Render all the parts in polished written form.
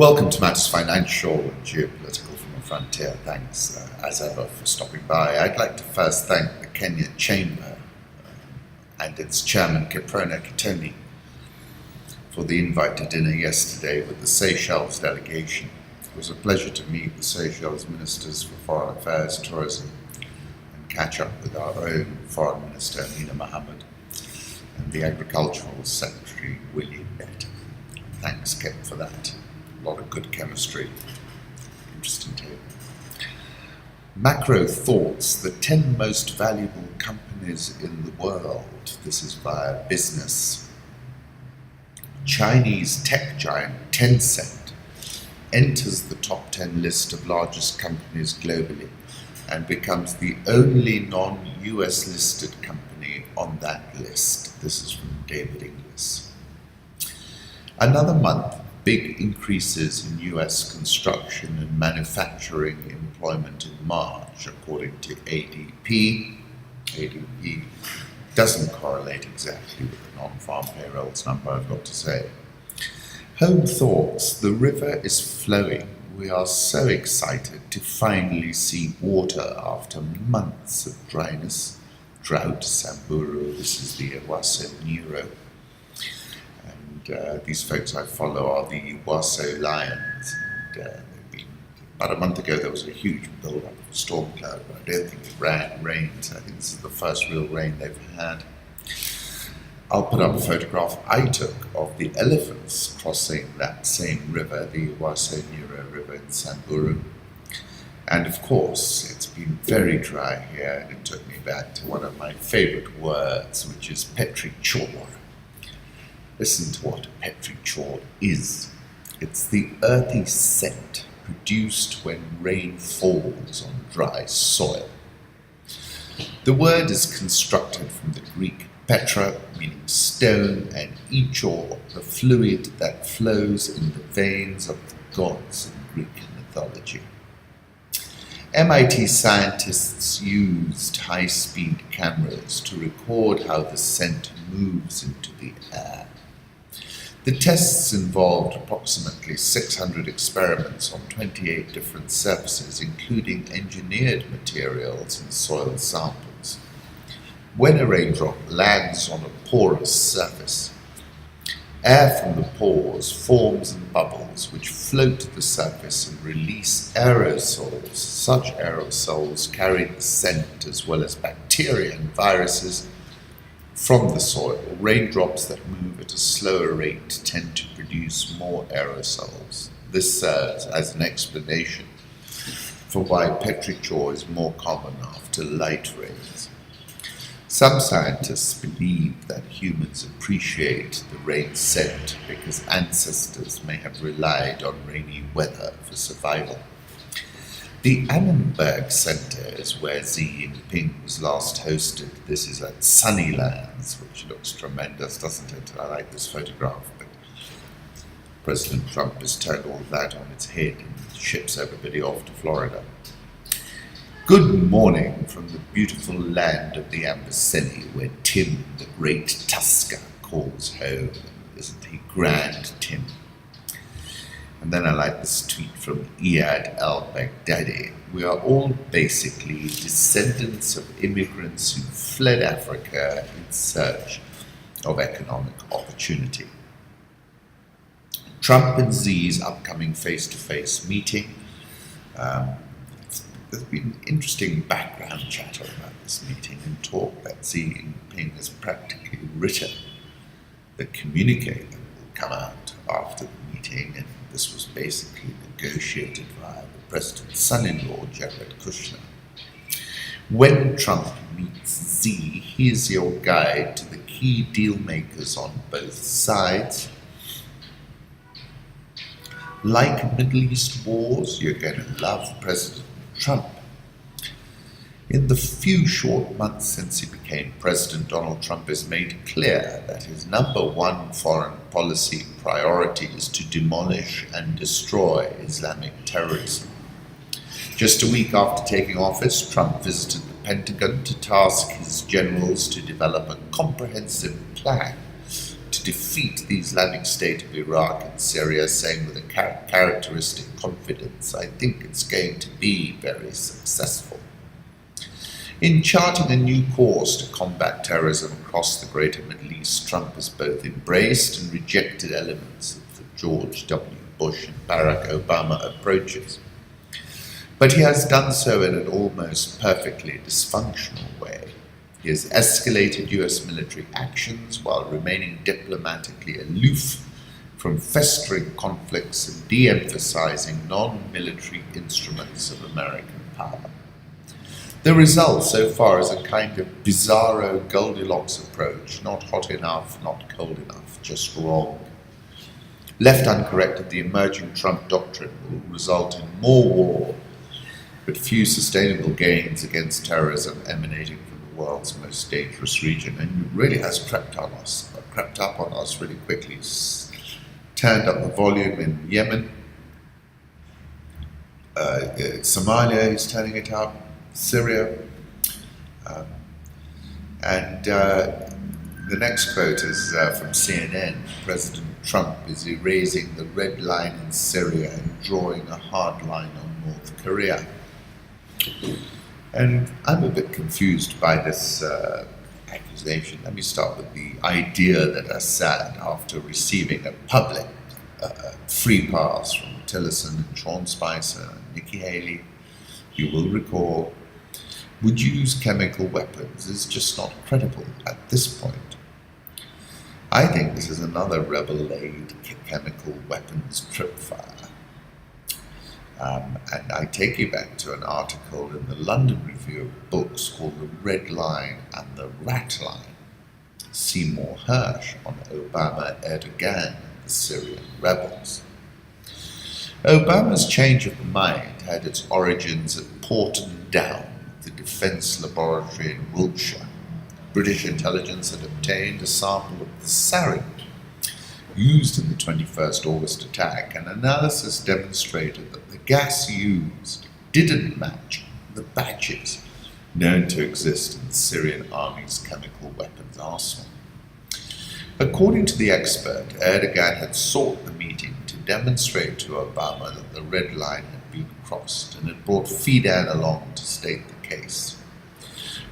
Welcome to Matters Financial and Geopolitical from the Frontier. Thanks, as ever, for stopping by. I'd like to first thank the Kenya Chamber and its chairman, Kiprona Kitoni, for the invite to dinner yesterday with the Seychelles delegation. It was a pleasure to meet the Seychelles Ministers for Foreign Affairs, Tourism, and catch up with our own Foreign Minister, Amina Mohammed, and the Agricultural Secretary, William Bett. Thanks, Kip, for that. A lot of good chemistry. Interesting too. Macro thoughts, the 10 most valuable companies in the world. This is via business. Chinese tech giant Tencent enters the top 10 list of largest companies globally and becomes the only non-US listed company on that list. This is from David Inglis. Another month, big increases in US construction and manufacturing employment in March, according to ADP. ADP doesn't correlate exactly with the non-farm payrolls number, I've got to say. Home thoughts, the river is flowing. We are so excited to finally see water after months of dryness, drought, Samburu, this is the Ewaso Nero. These folks I follow are the Ewaso Lions. About a month ago there was a huge build-up of storm cloud, but I don't think it rained. I think this is the first real rain they've had. I'll put up a photograph I took of the elephants crossing that same river, the Ewaso Nero River in Samburu. And of course, it's been very dry here, and it took me back to one of my favorite words, which is Petrichor. Listen to what Petrichor is. It's the earthy scent produced when rain falls on dry soil. The word is constructed from the Greek petra, meaning stone, and ichor, the fluid that flows in the veins of the gods in Greek mythology. MIT scientists used high-speed cameras to record how the scent moves into the air. The tests involved approximately 600 experiments on 28 different surfaces, including engineered materials and soil samples. When a raindrop lands on a porous surface, air from the pores forms in bubbles which float to the surface and release aerosols. Such aerosols carry the scent as well as bacteria and viruses from the soil. Raindrops that move at a slower rate tend to produce more aerosols. This serves as an explanation for why petrichor is more common after light rains. Some scientists believe that humans appreciate the rain scent because ancestors may have relied on rainy weather for survival. The Annenberg Center is where Xi Jinping was last hosted. This is at Sunnylands, which looks tremendous, doesn't it? I like this photograph, but President Trump has turned all of that on its head and ships everybody off to Florida. Good morning from the beautiful land of the Amboseli, where Tim, the great Tusker, calls home. Isn't he grand, Tim? And then I like this tweet from Iyad al-Baghdadi. We are all basically descendants of immigrants who fled Africa in search of economic opportunity. Trump and Xi's upcoming face-to-face meeting. There's been interesting background chatter about this meeting and talk that Xi Jinping has practically written the communique that will come out after the meeting, and this was basically negotiated via the president's son-in-law, Jared Kushner. When Trump meets Xi, he is your guide to the key deal makers on both sides. Like Middle East wars, you're going to love President Trump. In the few short months since he became president, Donald Trump has made clear that his number one foreign policy priority is to demolish and destroy Islamic terrorism. Just a week after taking office, Trump visited the Pentagon to task his generals to develop a comprehensive plan to to defeat the Islamic State of Iraq and Syria, saying with a characteristic confidence, I think it's going to be very successful. In charting a new course to combat terrorism across the greater Middle East, Trump has both embraced and rejected elements of the George W. Bush and Barack Obama approaches. But he has done so in an almost perfectly dysfunctional way. He has escalated US military actions while remaining diplomatically aloof from festering conflicts and de-emphasizing non-military instruments of American power. The result so far is a kind of bizarro Goldilocks approach, not hot enough, not cold enough, just wrong. Left uncorrected, the emerging Trump doctrine will result in more war, but few sustainable gains against terrorism emanating from the world's most dangerous region, and it really has crept up on us really quickly. It's turned up the volume in Yemen, Somalia is turning it up, Syria, and the next quote is from CNN. President Trump is erasing the red line in Syria and drawing a hard line on North Korea. And I'm a bit confused by this accusation. Let me start with the idea that Assad, after receiving a public free pass from Tillerson and Sean Spicer and Nikki Haley, you will recall, would use chemical weapons is just not credible at this point. I think this is another rebel-laid chemical weapons tripfire. And I take you back to an article in the London Review of Books called The Red Line and the Rat Line, Seymour Hersh, on Obama, Erdogan, and the Syrian rebels. Obama's change of mind had its origins at Porton Down, the defence laboratory in Wiltshire. British intelligence had obtained a sample of the sarin used in the 21st August attack, and analysis demonstrated that the gas used didn't match the batches known to exist in the Syrian army's chemical weapons arsenal. According to the expert, Erdogan had sought the meeting to demonstrate to Obama that the red line had been crossed and had brought Fidan along to state the case.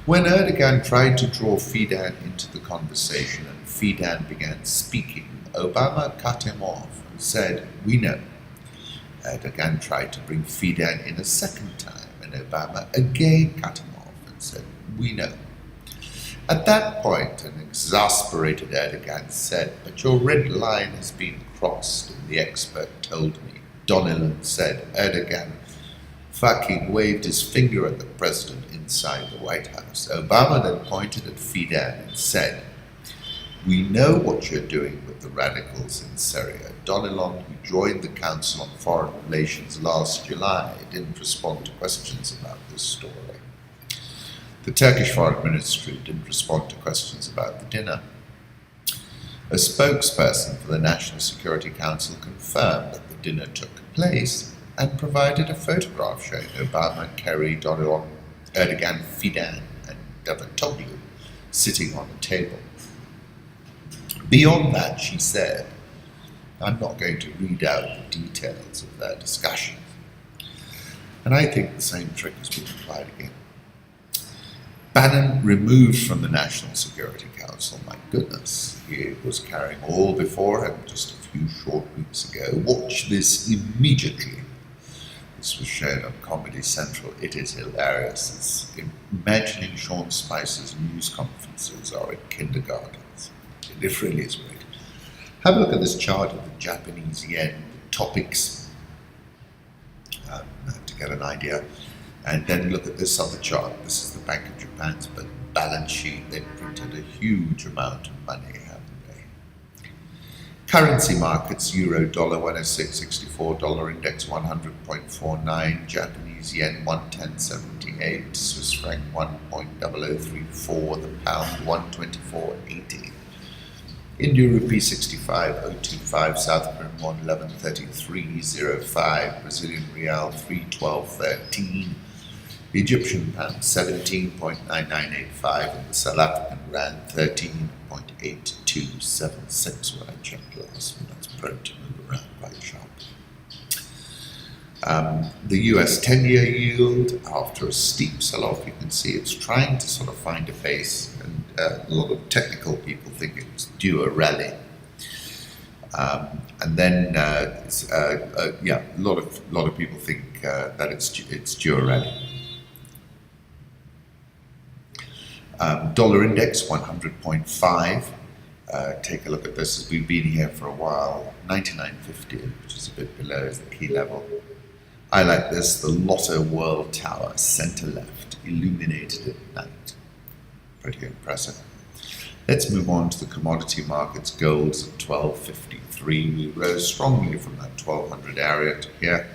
When Erdogan tried to draw Fidan into the conversation and Fidan began speaking, Obama cut him off and said, "We know." Erdogan tried to bring Fidan in a second time, and Obama again cut him off and said, "We know." At that point, an exasperated Erdogan said, "But your red line has been crossed," and the expert told me. Donnellan said Erdogan fucking waved his finger at the president inside the White House. Obama then pointed at Fidan and said, "We know what you're doing with the radicals in Syria." Donnellan, who joined the Council on Foreign Relations last July, didn't respond to questions about this story. The Turkish Foreign Ministry didn't respond to questions about the dinner. A spokesperson for the National Security Council confirmed that the dinner took place and provided a photograph showing Obama, Kerry, Donnellan, Erdogan, Fidan, and Davutoglu sitting on a table. Beyond that, she said, I'm not going to read out the details of their discussions. And I think the same trick has been applied again. Bannon removed from the National Security Council, my goodness, he was carrying all before him just a few short weeks ago. Watch this immediately. This was shown on Comedy Central. It is hilarious. It's imagining Sean Spicer's news conferences are in kindergartens. It really is great. Have a look at this chart of the Japanese yen, the topics, to get an idea. And then look at this other chart. This is the Bank of Japan's balance sheet. They printed a huge amount of money, haven't they? Currency markets, euro, dollar 106.64, dollar index 100.49, Japanese yen 110.78, Swiss franc 1.0034, the pound 124.80. India rupee 65.025, South Korean won 11.33.05, Brazilian real 3.12.13, Egyptian pound 17.9985 and the South African rand 13.8276 when I checked last, and that's prone to move around quite sharply. The US 10-year yield, after a steep sell-off, you can see it's trying to sort of find a base, and a lot of technical people think it's due a rally. And then, a lot of people think that it's due a rally. Dollar index 100.5. Take a look at this as we've been here for a while. 99.50, which is a bit below, is the key level. I like this, the Lotto World Tower, center left, illuminated at night. Pretty impressive. Let's move on to the commodity markets. Gold's at 12.53. We rose strongly from that 1200 area to here.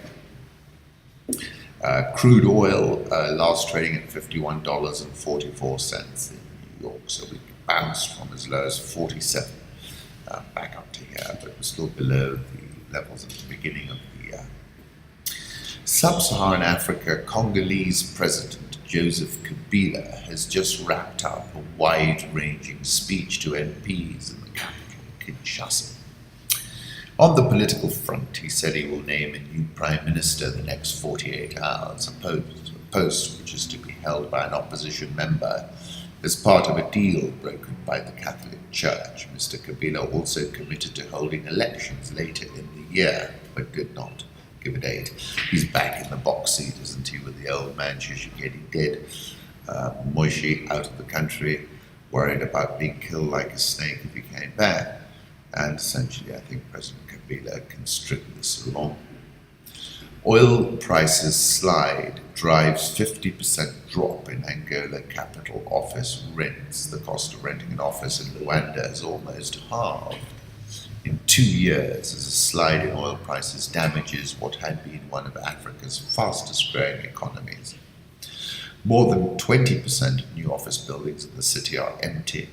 Crude oil last trading at $51.44 in New York, so we bounced from as low as 47 back up to here, but we're still below the levels at the beginning of the year. Sub-Saharan Africa, Congolese President Joseph Kabila has just wrapped up a wide-ranging speech to MPs in the capital, Kinshasa. On the political front, he said he will name a new prime minister the next 48 hours, a post which is to be held by an opposition member as part of a deal brokered by the Catholic Church. Mr. Kabila also committed to holding elections later in the year, but did not give a date. He's back in the box seat, isn't he, with the old man Tshisekedi dead, Moishi out of the country, worried about being killed like a snake if he came back. And essentially, I think President Kabila can strip this along. Oil prices slide drives 50% drop in Angola capital office rents. The cost of renting an office in Luanda is almost halved in 2 years as a slide in oil prices damages what had been one of Africa's fastest growing economies. More than 20% of new office buildings in the city are empty.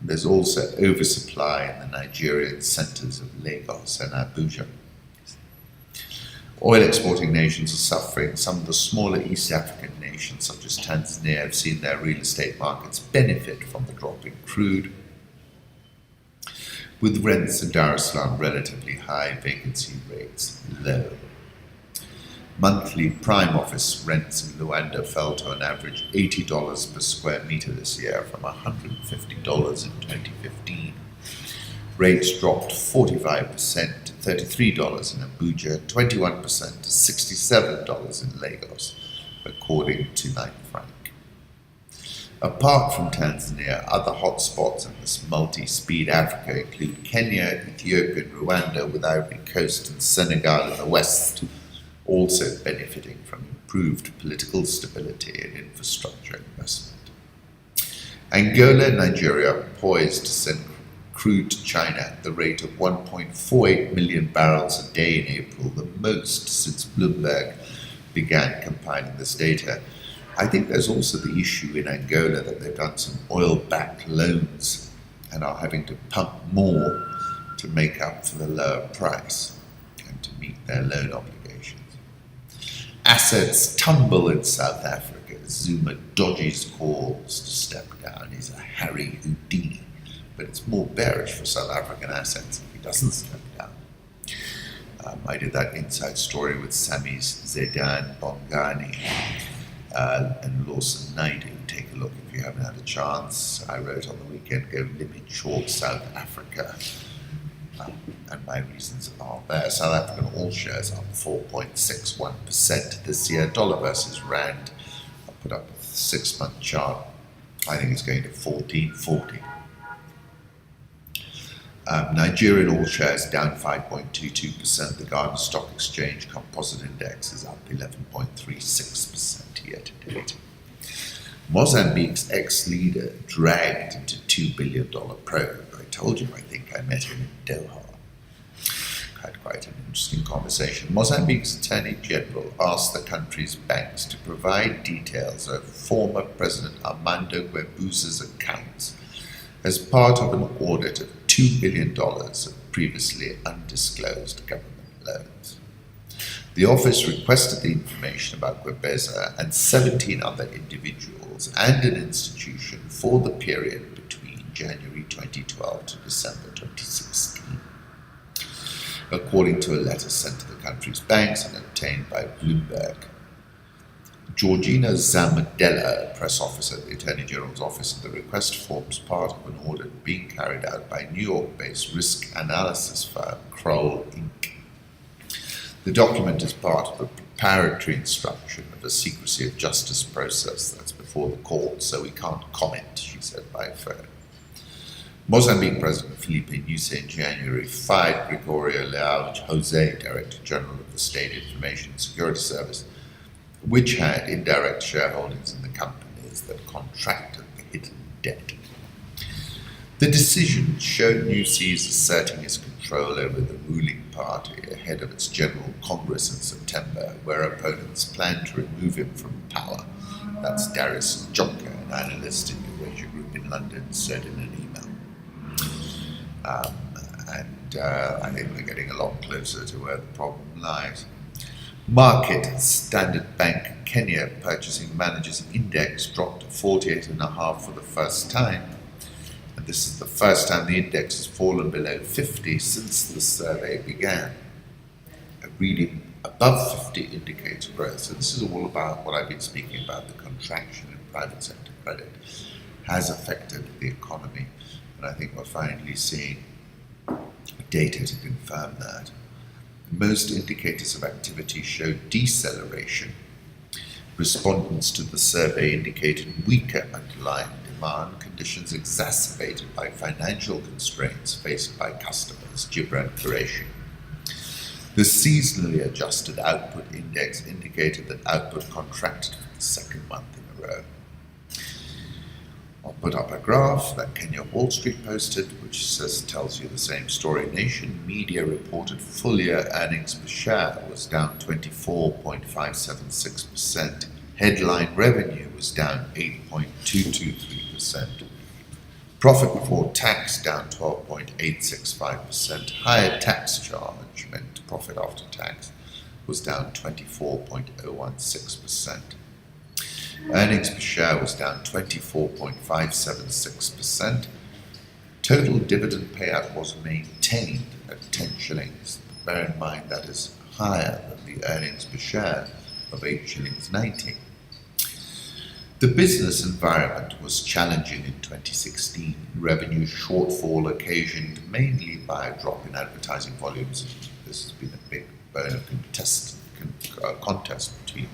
There's also oversupply in the Nigerian centers of Lagos and Abuja. Oil exporting nations are suffering. Some of the smaller East African nations, such as Tanzania, have seen their real estate markets benefit from the drop in crude, with rents in Dar es Salaam relatively high, vacancy rates low. Monthly prime office rents in Luanda fell to an average $80 per square meter this year from $150 in 2015. Rates dropped 45% to $33 in Abuja, 21% to $67 in Lagos, according to Knight Frank. Apart from Tanzania, other hotspots in this multi-speed Africa include Kenya, Ethiopia, and Rwanda, with Ivory Coast and Senegal in the west, also benefiting from improved political stability and infrastructure investment. Angola and Nigeria are poised to send crude to China at the rate of 1.48 million barrels a day in April, the most since Bloomberg began compiling this data. I think there's also the issue in Angola that they've done some oil-backed loans and are having to pump more to make up for the lower price and to meet their loan obligations. Assets tumble in South Africa. Zuma dodges calls to step down. He's a Harry Houdini, but it's more bearish for South African assets if he doesn't step down. I did that inside story with Sami Zedan Bongani and Lawson Naidu. Take a look if you haven't had a chance. I wrote on the weekend, go limit short South Africa. And my reasons are there. South African all shares up 4.61% this year. Dollar versus rand. I'll put up a 6-month chart. I think it's going to 14.40. Nigerian all shares down 5.22%. The Ghana Stock Exchange Composite Index is up 11.36% year to date. Mozambique's ex-leader dragged into $2 billion probe. I told you, I think I met him in Doha. Had quite an interesting conversation. Mozambique's Attorney General asked the country's banks to provide details of former President Armando Guebuza's accounts as part of an audit of $2 billion of previously undisclosed government loans. The office requested the information about Gwebeza and 17 other individuals and an institution for the period between January 2012 to December 2016. According to a letter sent to the country's banks and obtained by Bloomberg, Georgina Zamdela, a press officer at the Attorney General's office, and the request forms part of an audit being carried out by New York-based risk analysis firm Kroll Inc. The document is part of a preparatory instruction of a secrecy of justice process that's before the court, so we can't comment, she said by phone. Mozambique President Felipe Nyusi in January fired Gregorio Leal Jose, Director General of the State Information and Security Service, which had indirect shareholdings in the companies that contracted the hidden debt. The decision showed Nyusi's asserting his control over the ruling party ahead of its General Congress in September, where opponents planned to remove him from power. That's Darius Jonker, an analyst in the Eurasia Group in London, said in an email. I think we're getting a lot closer to where the problem lies. Market Standard Bank Kenya Purchasing Managers Index dropped to 48.5 for the first time. And this is the first time the index has fallen below 50 since the survey began. A reading above 50 indicates growth. So this is all about what I've been speaking about. The contraction in private sector credit has affected the economy. And I think we're finally seeing data to confirm that. Most indicators of activity showed deceleration. Respondents to the survey indicated weaker underlying demand conditions exacerbated by financial constraints faced by customers, Gibran Qureshi. The seasonally adjusted output index indicated that output contracted for the second month in a row. I'll put up a graph that Kenya Wall Street posted, which tells you the same story. Nation Media reported full-year earnings per share was down 24.576%. Headline revenue was down 8.223%. Profit before tax down 12.865%. Higher tax charge meant profit after tax was down 24.016%. Earnings per share was down 24.576%. Total dividend payout was maintained at 10 shillings. Bear in mind that is higher than the earnings per share of 8 shillings 90. The business environment was challenging in 2016. Revenue shortfall occasioned mainly by a drop in advertising volumes. This has been a big bone of contest between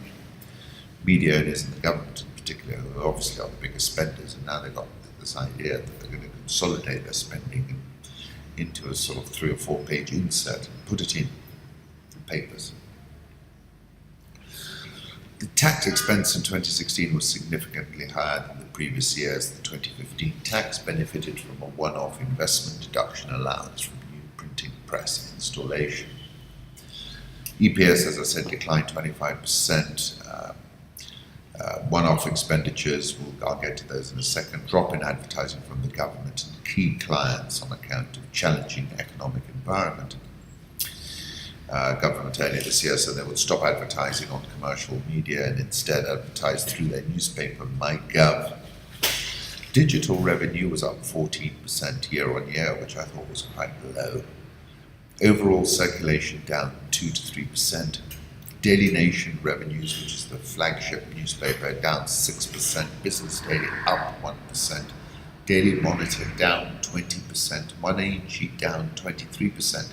media owners and the government in particular, who obviously are the biggest spenders, and now they've got this idea that they're going to consolidate their spending into a sort of 3 or 4 page insert and put it in the papers. The tax expense in 2016 was significantly higher than the previous years. The 2015 tax benefited from a one-off investment deduction allowance from new printing press installation. EPS, as I said, declined 25%. One-off expenditures, I'll get to those in a second. Drop in advertising from the government and key clients on account of challenging economic environment. Government earlier this year said they would stop advertising on commercial media and instead advertise through their newspaper, MyGov. Digital revenue was up 14% year on year, which I thought was quite low. Overall circulation down 2 to 3%. Daily Nation revenues, which is the flagship newspaper, down 6%. Business Daily up 1%. Daily Monitor down 20%. Mwananchi down 23%.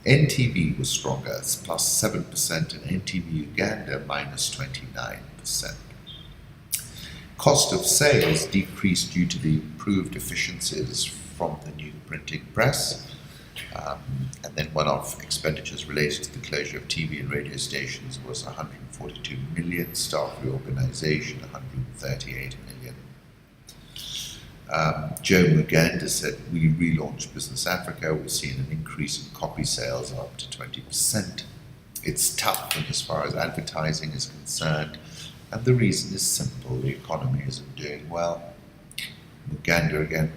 NTV was stronger, plus 7%, and NTV Uganda minus 29%. Cost of sales decreased due to the improved efficiencies from the new printing press. And then one-off expenditures related to the closure of TV and radio stations was 142 million, staff reorganization 138 million. Joe Muganda said, we relaunched Business Africa, we've seen an increase in copy sales of up to 20%. It's tough as far as advertising is concerned, and the reason is simple, the economy isn't doing well. Muganda again,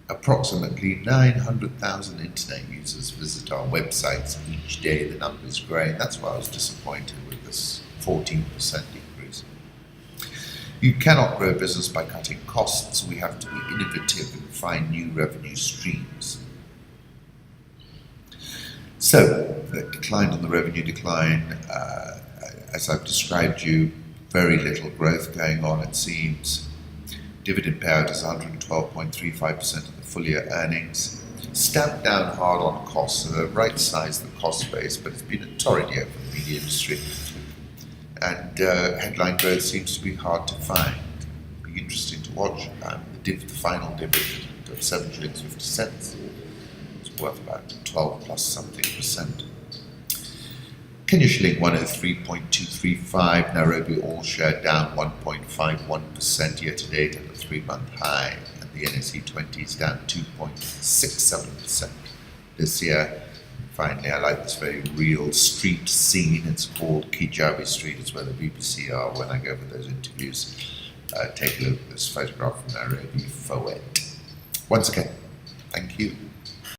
approximately 900,000 internet users visit our websites each day. The number's growing. That's why I was disappointed with this 14% increase. You cannot grow business by cutting costs. We have to be innovative and find new revenue streams. So, the decline on the revenue decline, as I've described you, very little growth going on, it seems. Dividend payout is 112.35% of the full year earnings. Stamped down hard on costs, so they've right-sized the cost base, but it's been a torrid year for the media industry. And headline growth seems to be hard to find. It'll be interesting to watch. The final dividend of 7 shillings 50 cents is worth about 12 plus something percent. Kenya shilling 103.235, Nairobi all share down 1.51% year to date at the 3-month high, and the NSE 20 is down 2.67% this year. Finally, I like this very real street scene. It's called Kijabi Street. It's where the BBC are when I go for those interviews. Take a look at this photograph from Nairobi, Fowet. Once again, thank you.